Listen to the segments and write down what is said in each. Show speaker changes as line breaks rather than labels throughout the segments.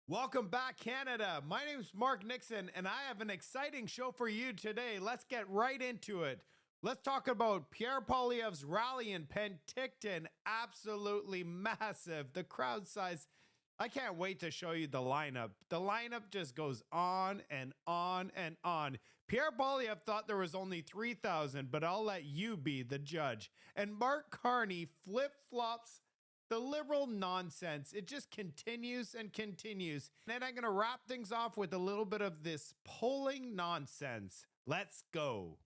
Welcome back, Canada. My name is Mark Nixon, and I have an exciting show for you today. Let's get right into it. Let's talk about Pierre Poilievre's rally in Penticton. Absolutely massive. The crowd size, I can't wait to show you the lineup. The lineup just goes on and on and on. Pierre Poilievre thought there was only 3,000, but I'll let you be the judge. And Mark Carney flip-flops the liberal nonsense. It just continues and continues. And then I'm going to wrap things off with a little bit of this polling nonsense. Let's go.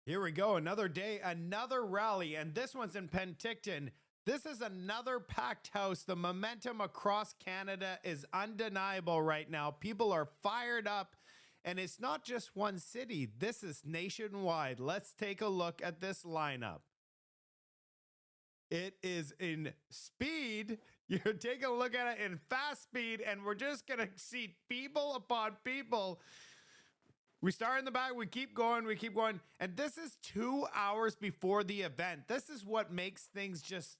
Here we go. Another day, another rally, and this one's in Penticton. This is another packed house. The momentum across Canada is undeniable right now. People are fired up, and it's not just one city. This is nationwide. Let's take a look at this lineup. It is in speed. You're taking a look at it in fast speed, and we're just going to see people upon people. We start in the back, we keep going, and this is 2 hours before the event. This is what makes things just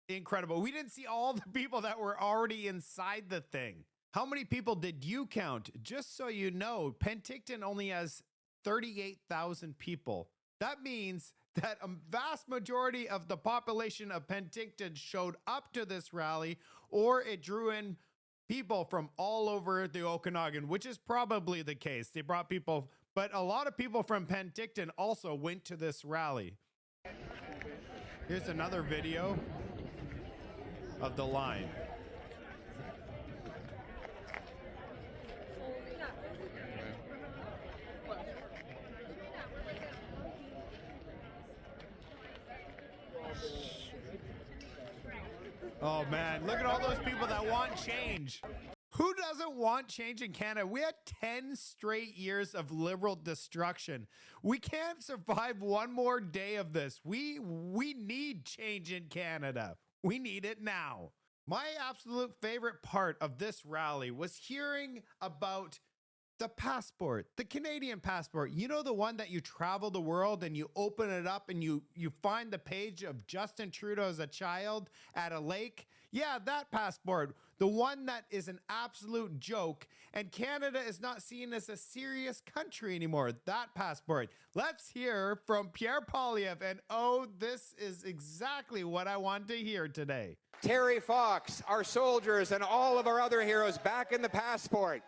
incredible. We didn't see all the people that were already inside the thing. How many people did you count? Just so you know, Penticton only has 38,000 people. That means that a vast majority of the population of Penticton showed up to this rally, or it drew in people from all over the Okanagan, which is probably the case. They brought people, but a lot of people from Penticton also went to this rally. Here's another video of the line. Oh man, look at all those people that want change. Who doesn't want change in Canada? We had 10 straight years of liberal destruction. We can't survive one more day of this. We need change in Canada. We need it now. My absolute favorite part of this rally was hearing about the passport, the Canadian passport. You know, the one that you travel the world and you open it up and you find the page of Justin Trudeau as a child at a lake? Yeah, that passport, the one that is an absolute joke, and Canada is not seen as a serious country anymore. That passport. Let's hear from Pierre Poilievre, and oh, this is exactly what I want to hear today.
Terry Fox, our soldiers, and all of our other heroes back in the passport.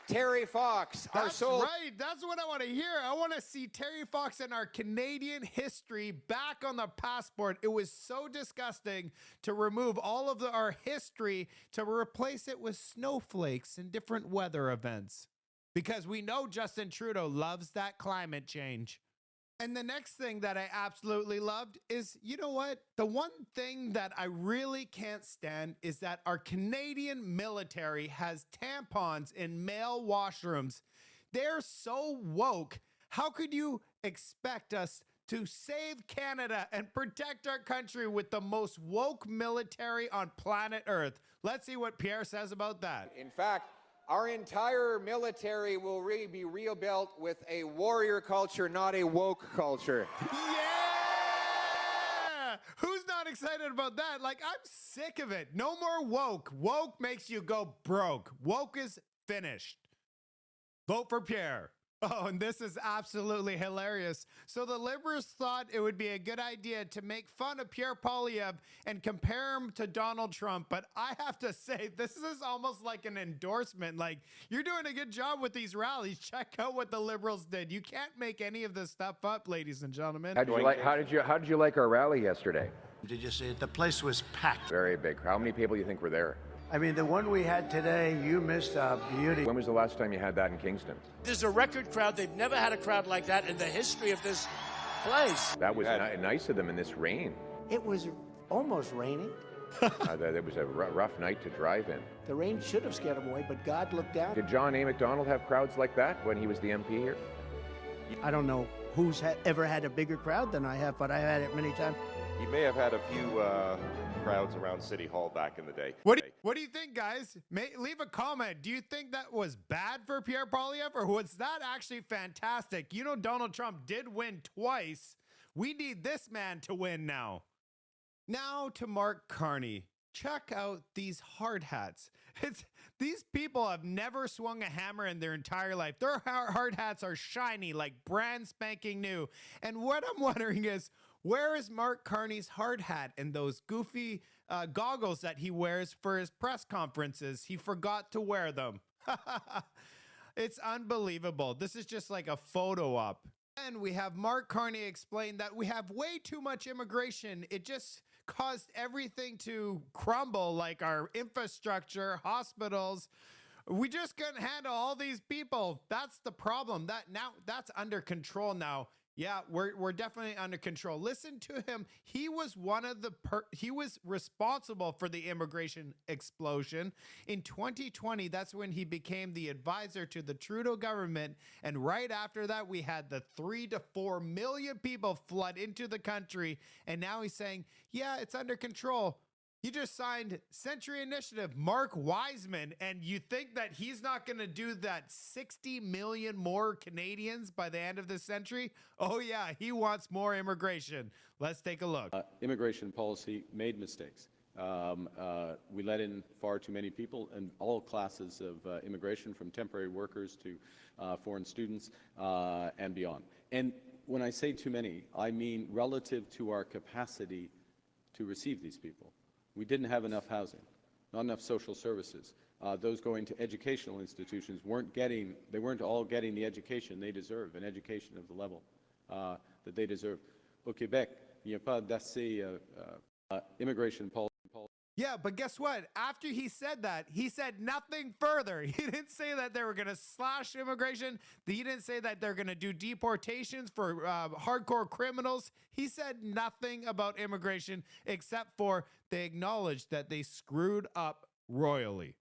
Terry Fox, our soldier.
That's right. That's what I want to hear. I want to see Terry Fox and our Canadian history back on the passport. It was so disgusting to remove all of our history to replace it with snowflakes and different weather events. Because we know Justin Trudeau loves that climate change. And the next thing that I absolutely loved is, you know what? The one thing that I really can't stand is that our Canadian military has tampons in male washrooms. They're so woke. How could you expect us to save Canada and protect our country with the most woke military on planet Earth? Let's see what Pierre says about that.
In fact, our entire military will really be rebuilt with a warrior culture, not a woke culture.
Yeah! Who's not excited about that? Like, I'm sick of it. No more woke. Woke makes you go broke. Woke is finished. Vote for Pierre. Oh, and this is absolutely hilarious. So the Liberals thought it would be a good idea to make fun of Pierre Poilievre and compare him to Donald Trump. But I have to say, this is almost like an endorsement. Like, you're doing a good job with these rallies. Check out what the Liberals did. You can't make any of this stuff up, ladies and gentlemen.
How did you like our rally yesterday?
Did you see it? The place was packed.
Very big. How many people do you think were there?
I mean, the one we had today, you missed a beauty.
When was the last time you had that in Kingston?
There's a record crowd. They've never had a crowd like that in the history of this place.
That was nice of them in this rain.
It was almost raining.
It was a rough night to drive in.
The rain should have scared them away, but God looked down.
Did John A. Macdonald have crowds like that when he was the MP here?
I don't know who's ever had a bigger crowd than I have, but I had it many times.
He may have had a few crowds around City Hall back in the day.
What do you think, guys? Leave a comment. Do you think that was bad for Pierre Poilievre, or was that actually fantastic? You know, Donald Trump did win twice. We need this man to win now. Now to Mark Carney. Check out these hard hats. These people have never swung a hammer in their entire life. Their hard hats are shiny, like brand spanking new. And what I'm wondering is, where is Mark Carney's hard hat and those goofy goggles that he wears for his press conferences? He forgot to wear them. It's unbelievable. This is just like a photo op. And we have Mark Carney explain that we have way too much immigration. It just caused everything to crumble, like our infrastructure, hospitals. We just couldn't handle all these people. That's the problem. That's under control now. Yeah, we're definitely under control. Listen to him. He was he was responsible for the immigration explosion. In 2020, that's when he became the advisor to the Trudeau government. And right after that, we had the 3 to 4 million people flood into the country. And now he's saying, yeah, it's under control. He just signed Century Initiative, Mark Wiseman, and you think that he's not going to do that 60 million more Canadians by the end of this century? Oh yeah, he wants more immigration. Let's take a look.
Immigration policy made mistakes. We let in far too many people and all classes of immigration, from temporary workers to foreign students and beyond. And when I say too many, I mean relative to our capacity to receive these people. We didn't have enough housing, not enough social services. Those going to educational institutions weren't all getting the education they deserve, an education of the level that they deserve. Au Québec, il n'y a pas d'assez immigration policy.
Yeah, but guess what? After he said that, he said nothing further. He didn't say that they were going to slash immigration. He didn't say that they're going to do deportations for hardcore criminals. He said nothing about immigration except for they acknowledged that they screwed up royally.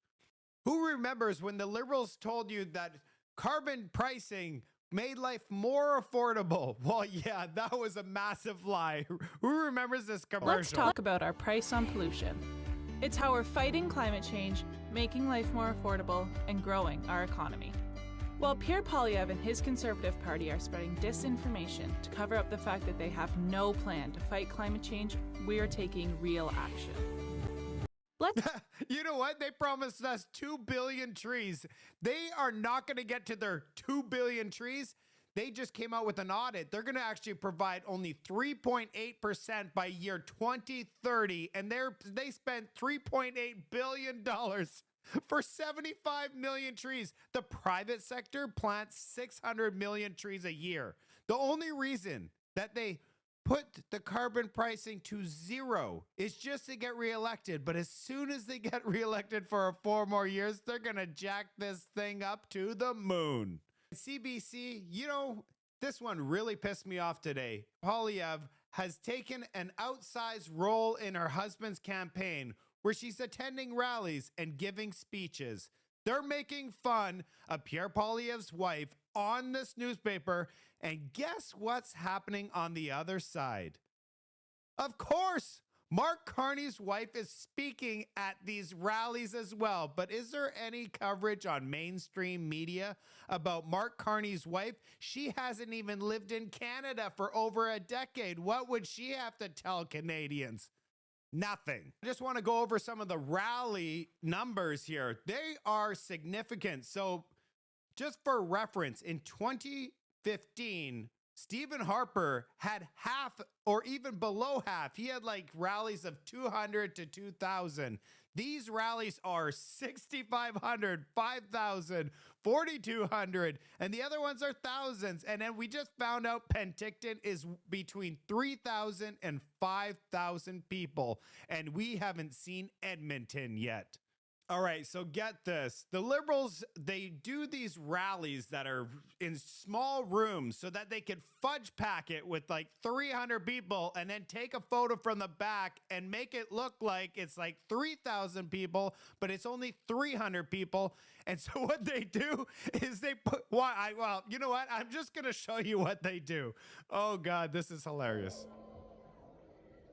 Who remembers when the Liberals told you that carbon pricing made life more affordable? Well, yeah, that was a massive lie. Who remembers this commercial?
Let's talk about our price on pollution. It's how we're fighting climate change, making life more affordable, and growing our economy. While Pierre Poilievre and his Conservative Party are spreading disinformation to cover up the fact that they have no plan to fight climate change, we are taking real action.
You know what? They promised us 2 billion trees. They are not going to get to their 2 billion trees. They just came out with an audit. They're going to actually provide only 3.8% by year 2030. And they spent $3.8 billion for 75 million trees. The private sector plants 600 million trees a year. The only reason that they put the carbon pricing to zero is just to get reelected. But as soon as they get reelected for 4 more years, they're going to jack this thing up to the moon. CBC, you know, this one really pissed me off today. Poilievre has taken an outsized role in her husband's campaign where she's attending rallies and giving speeches. They're making fun of Pierre Poilievre's wife on this newspaper, and guess what's happening on the other side? Of course, Mark Carney's wife is speaking at these rallies as well, but is there any coverage on mainstream media about Mark Carney's wife? She hasn't even lived in Canada for over a decade. What would she have to tell Canadians? Nothing. I just want to go over some of the rally numbers here. They are significant. So just for reference, in 2015, Stephen Harper had half or even below half. He had like rallies of 200 to 2,000. These rallies are 6,500, 5,000, 4,200, and the other ones are thousands. And then we just found out Penticton is between 3,000 and 5,000 people, and we haven't seen Edmonton yet. All right, so get this. The Liberals, they do these rallies that are in small rooms so that they could fudge pack it with like 300 people and then take a photo from the back and make it look like it's like 3,000 people, but it's only 300 people. And so what they do is they put, well, you know what? I'm just going to show you what they do. Oh God, this is hilarious.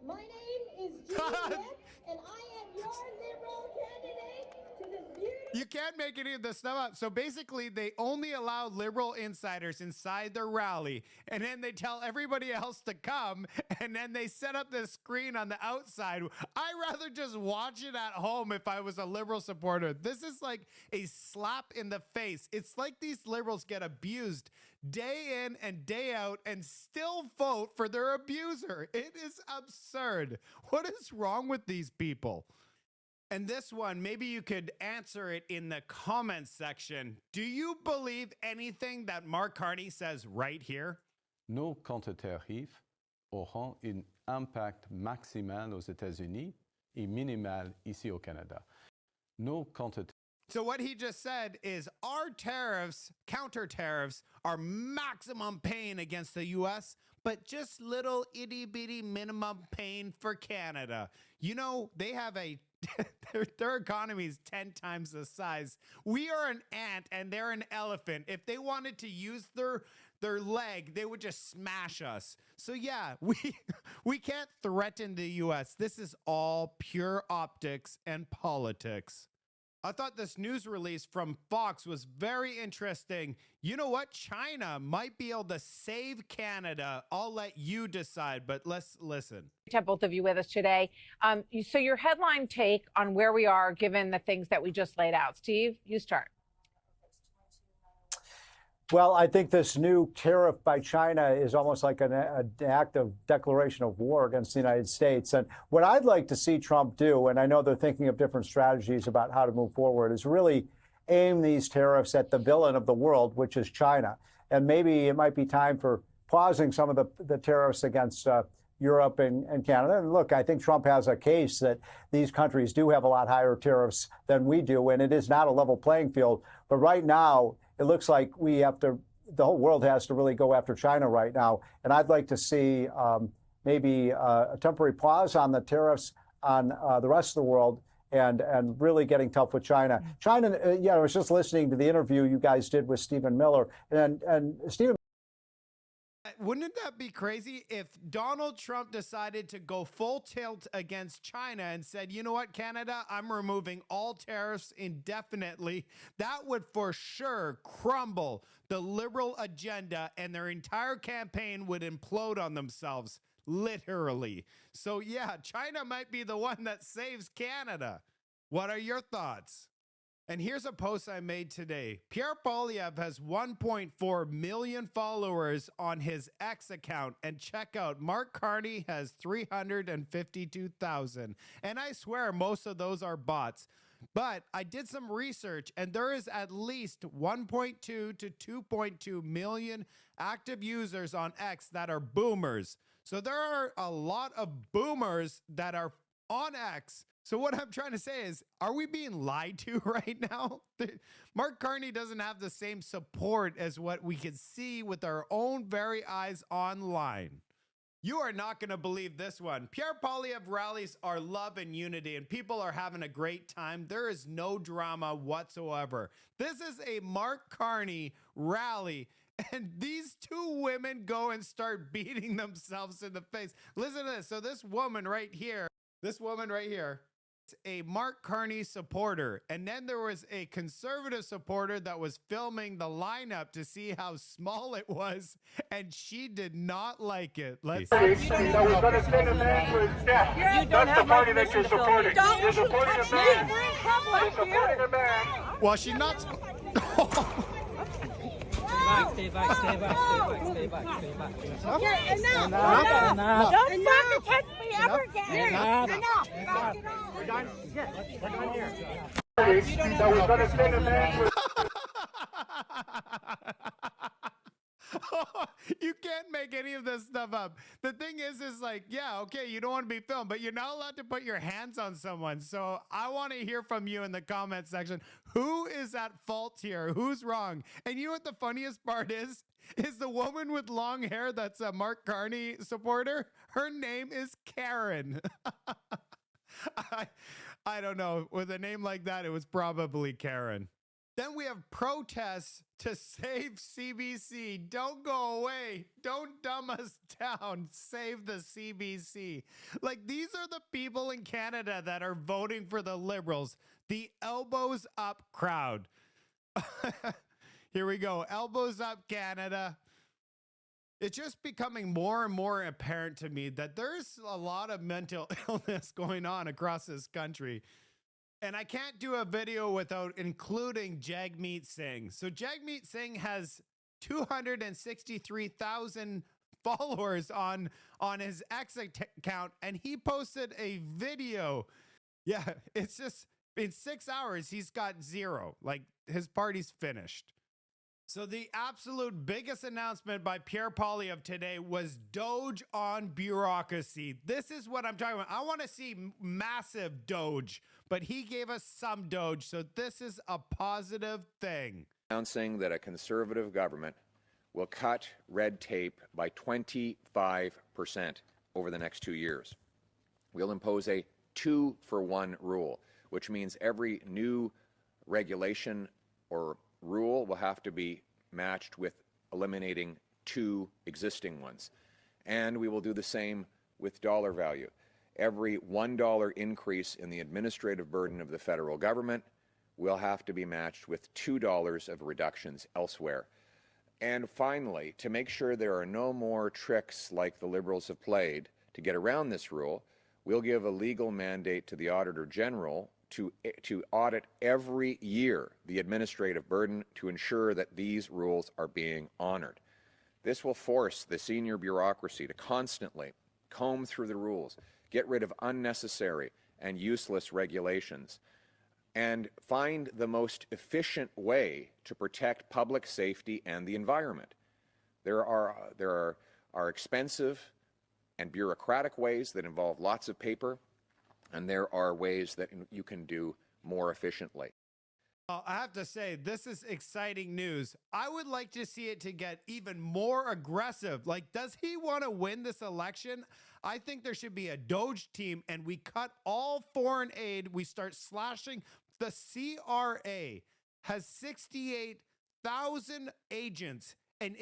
My name is Jean Yip, and I am your Liberal candidate to this beautiful...
You can't make any of this stuff up. So basically, they only allow liberal insiders inside their rally, and then they tell everybody else to come, and then they set up this screen on the outside. I'd rather just watch it at home if I was a liberal supporter. This is like a slap in the face. It's like these liberals get abused day in and day out and still vote for their abuser. It is absurd. What is wrong with these people? And this one, maybe you could answer it in the comments section. Do you believe anything that Mark Carney says right here?
Nos contre-tariffs auront un impact maximal aux États-Unis et minimal ici au Canada. Nos contre-tariffs.
So what he just said is our tariffs, counter tariffs, are maximum pain against the US, but just little itty bitty minimum pain for Canada. You know, they have a their economy is 10 times the size. We are an ant and they're an elephant. If they wanted to use their leg, they would just smash us. So yeah, we can't threaten the US. This is all pure optics and politics. I thought this news release from Fox was very interesting. You know what? China might be able to save Canada. I'll let you decide, but let's listen.
To have both of you with us today. So your headline take on where we are given the things that we just laid out. Steve, you start.
Well, I think this new tariff by China is almost like an act of declaration of war against the United States. And what I'd like to see Trump do, and I know they're thinking of different strategies about how to move forward, is really aim these tariffs at the villain of the world, which is China. And maybe it might be time for pausing some of the tariffs against Europe and Canada. And look, I think Trump has a case that these countries do have a lot higher tariffs than we do, and it is not a level playing field. But right now, it looks like the whole world has to really go after China right now. And I'd like to see maybe a temporary pause on the tariffs on the rest of the world and really getting tough with China. China, I was just listening to the interview you guys did with Stephen Miller. And Stephen.
Wouldn't that be crazy if Donald Trump decided to go full tilt against China and said, you know what, Canada, I'm removing all tariffs indefinitely? That would for sure crumble the liberal agenda and their entire campaign would implode on themselves, literally. So yeah, China might be the one that saves Canada. What are your thoughts? And here's a post I made today. Pierre Poilievre has 1.4 million followers on his X account. And check out, Mark Carney has 352,000. And I swear most of those are bots. But I did some research and there is at least 1.2 to 2.2 million active users on X that are boomers. So there are a lot of boomers that are on X. So what I'm trying to say is, are we being lied to right now? Mark Carney doesn't have the same support as what we can see with our own very eyes online. You are not going to believe this one. Pierre Poilievre rallies are love and unity, and people are having a great time. There is no drama whatsoever. This is a Mark Carney rally, and these two women go and start beating themselves in the face. Listen to this. So this woman right here, a Mark Carney supporter, and then there was a conservative supporter that was filming the lineup to see how small it was, and she did not like it. Let's see.
That was going to send a man to his death. That's the party that you're supporting. You're supporting a man. You're supporting a man.
Well, she's not.
Stay back.
Okay, enough. Don't fucking touch me ever again. Enough.
We're done. We're done here. That was going to send a man to
You can't make any of this stuff up. The thing is like, yeah, okay, you don't want to be filmed, but you're not allowed to put your hands on someone. So I want to hear from you in the comment section. Who is at fault here? Who's wrong? And you know what the funniest part is the woman with long hair that's a Mark Carney supporter. Her name is Karen. I don't know. With a name like that, it was probably Karen. Then we have protests to save CBC. Don't go away. Don't dumb us down. Save the CBC. Like, these are the people in Canada that are voting for the Liberals, the elbows up crowd. Here we go. Elbows up, Canada. It's just becoming more and more apparent to me that there's a lot of mental illness going on across this country. And I can't do a video without including Jagmeet Singh. So Jagmeet Singh has 263,000 followers on his X account, and he posted a video. Yeah, it's just in 6 hours, he's got 0. Like, his party's finished. So the absolute biggest announcement by Pierre Poilievre today was Doge on bureaucracy. This is what I'm talking about. I want to see massive Doge, but he gave us some Doge, so this is a positive thing.
Announcing that a Conservative government will cut red tape by 25% over the next 2 years. We'll impose a 2-for-1 rule, which means every new regulation or rule will have to be matched with eliminating 2 existing ones. And we will do the same with dollar value. Every $1 increase in the administrative burden of the federal government will have to be matched with $2 of reductions elsewhere. And finally, to make sure there are no more tricks like the Liberals have played to get around this rule, we'll give a legal mandate to the Auditor General to audit every year the administrative burden to ensure that these rules are being honored. This will force the senior bureaucracy to constantly comb through the rules, get rid of unnecessary and useless regulations, and find the most efficient way to protect public safety and the environment. There are expensive and bureaucratic ways that involve lots of paper, and there are ways that you can do more efficiently.
I have to say, this is exciting news. I would like to see it to get even more aggressive. Like, does he want to win this election? I think there should be a Doge team, and we cut all foreign aid. We start slashing. The CRA has 68,000 agents, and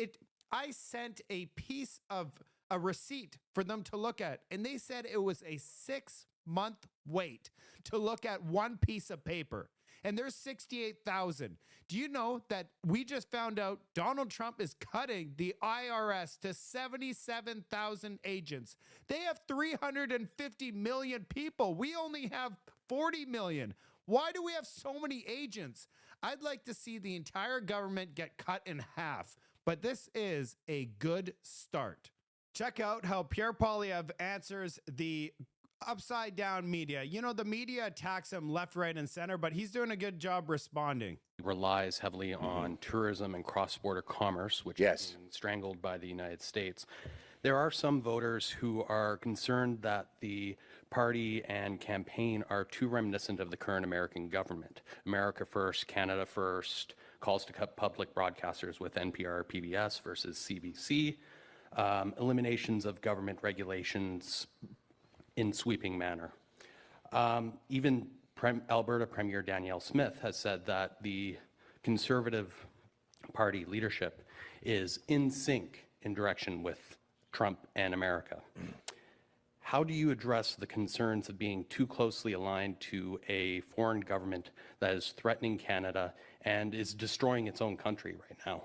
I sent a piece of a receipt for them to look at, and they said it was a 6-month wait to look at one piece of paper. And there's 68,000. Do you know that we just found out Donald Trump is cutting the IRS to 77,000 agents? They have 350 million people. We only have 40 million. Why do we have so many agents? I'd like to see the entire government get cut in half, but this is a good start. Check out how Pierre Poilievre answers the upside down media. You know, the media attacks him left, right, and center, but he's doing a good job responding.
He relies heavily on tourism and cross-border commerce, which is being strangled by the United States. There are some voters who are concerned that the party and campaign are too reminiscent of the current American government. America first, Canada first, calls to cut public broadcasters with NPR, PBS versus CBC, eliminations of government regulations in sweeping manner. Even Alberta Premier Danielle Smith has said that the Conservative Party leadership is in sync in direction with Trump and America. How do you address the concerns of being too closely aligned to a foreign government that is threatening Canada and is destroying its own country right now?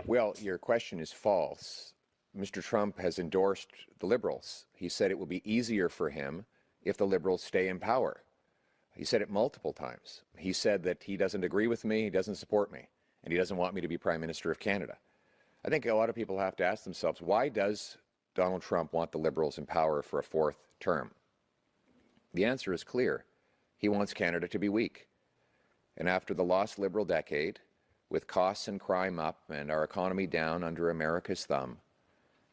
Well, your question is false. Mr. Trump has endorsed the Liberals. He said it will be easier for him if the Liberals stay in power. He said it multiple times. He said that he doesn't agree with me, he doesn't support me, and he doesn't want me to be Prime Minister of Canada. I think a lot of people have to ask themselves, why does Donald Trump want the Liberals in power for a 4th term? The answer is clear. He wants Canada to be weak. And after the lost Liberal decade, with costs and crime up and our economy down under America's thumb,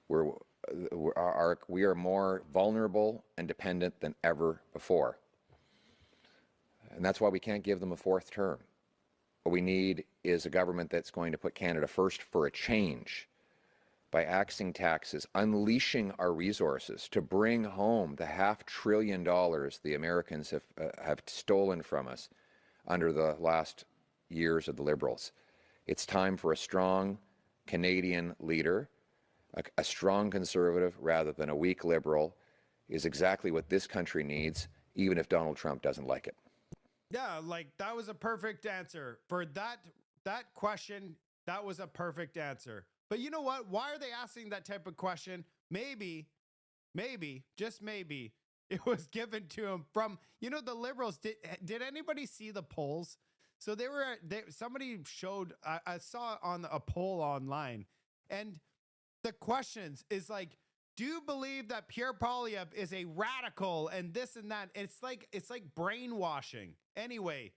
we are more vulnerable and dependent than ever before. And that's why we can't give them a 4th term. What we need is a government that's going to put Canada first for a change by axing taxes, unleashing our resources to bring home the $500 billion the Americans have stolen from us, under the last years of the Liberals. It's time for a strong Canadian leader. A strong Conservative rather than a weak Liberal is exactly what this country needs, even if Donald Trump doesn't like it.
Yeah, like that was a perfect answer. For that question, that was a perfect answer. But you know what? Why are they asking that type of question? Maybe, just maybe, it was given to him from, the Liberals. Did anybody see the polls? So somebody showed, I saw on a poll online, and the questions is like, do you believe that Pierre Poilievre is a radical and this and that? It's like brainwashing. Anyway,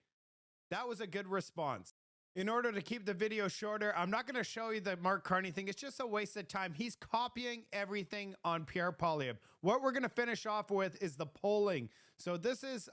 that was a good response. In order to keep the video shorter, I'm not going to show you the Mark Carney thing. It's just a waste of time. He's copying everything on Pierre Poilievre. What we're going to finish off with is the polling. So this is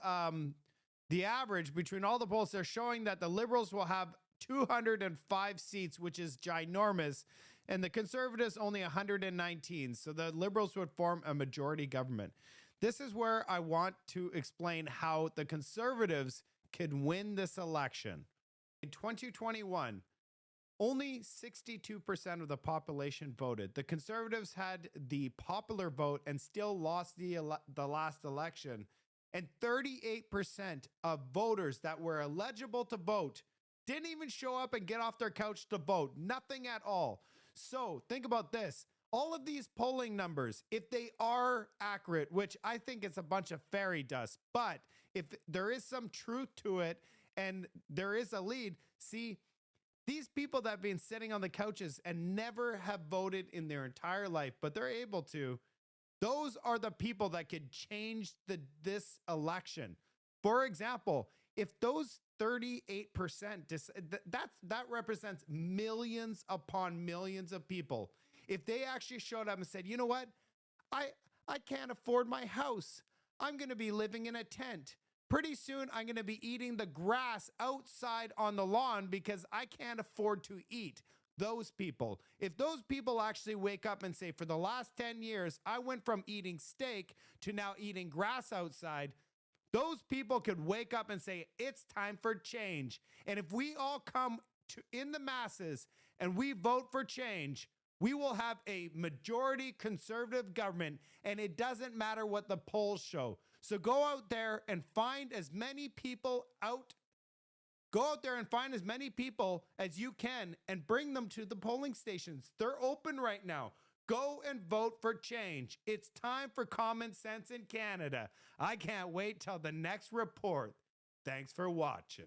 the average between all the polls. They're showing that the Liberals will have 205 seats, which is ginormous, and the Conservatives only 119. So the Liberals would form a majority government. This is where I want to explain how the Conservatives could win this election. In 2021, only 62% of the population voted. The Conservatives had the popular vote and still lost the last election. And 38% of voters that were eligible to vote didn't even show up and get off their couch to vote. Nothing at all. So think about this. All of these polling numbers, if they are accurate, which I think it's a bunch of fairy dust, but if there is some truth to it and there is a lead, see, these people that have been sitting on the couches and never have voted in their entire life, but they're able to, those are the people that could change this election. For example, if those 38%, that represents millions upon millions of people. If they actually showed up and said, you know what, I can't afford my house. I'm going to be living in a tent. Pretty soon, I'm going to be eating the grass outside on the lawn because I can't afford to eat. Those people, if those people actually wake up and say, for the last 10 years, I went from eating steak to now eating grass outside, those people could wake up and say, it's time for change. And if we all come in the masses and we vote for change, we will have a majority Conservative government, and it doesn't matter what the polls show. So go out there and find as many people Go out there and find as many people as you can and bring them to the polling stations. They're open right now. Go and vote for change. It's time for common sense in Canada. I can't wait till the next report. Thanks for watching.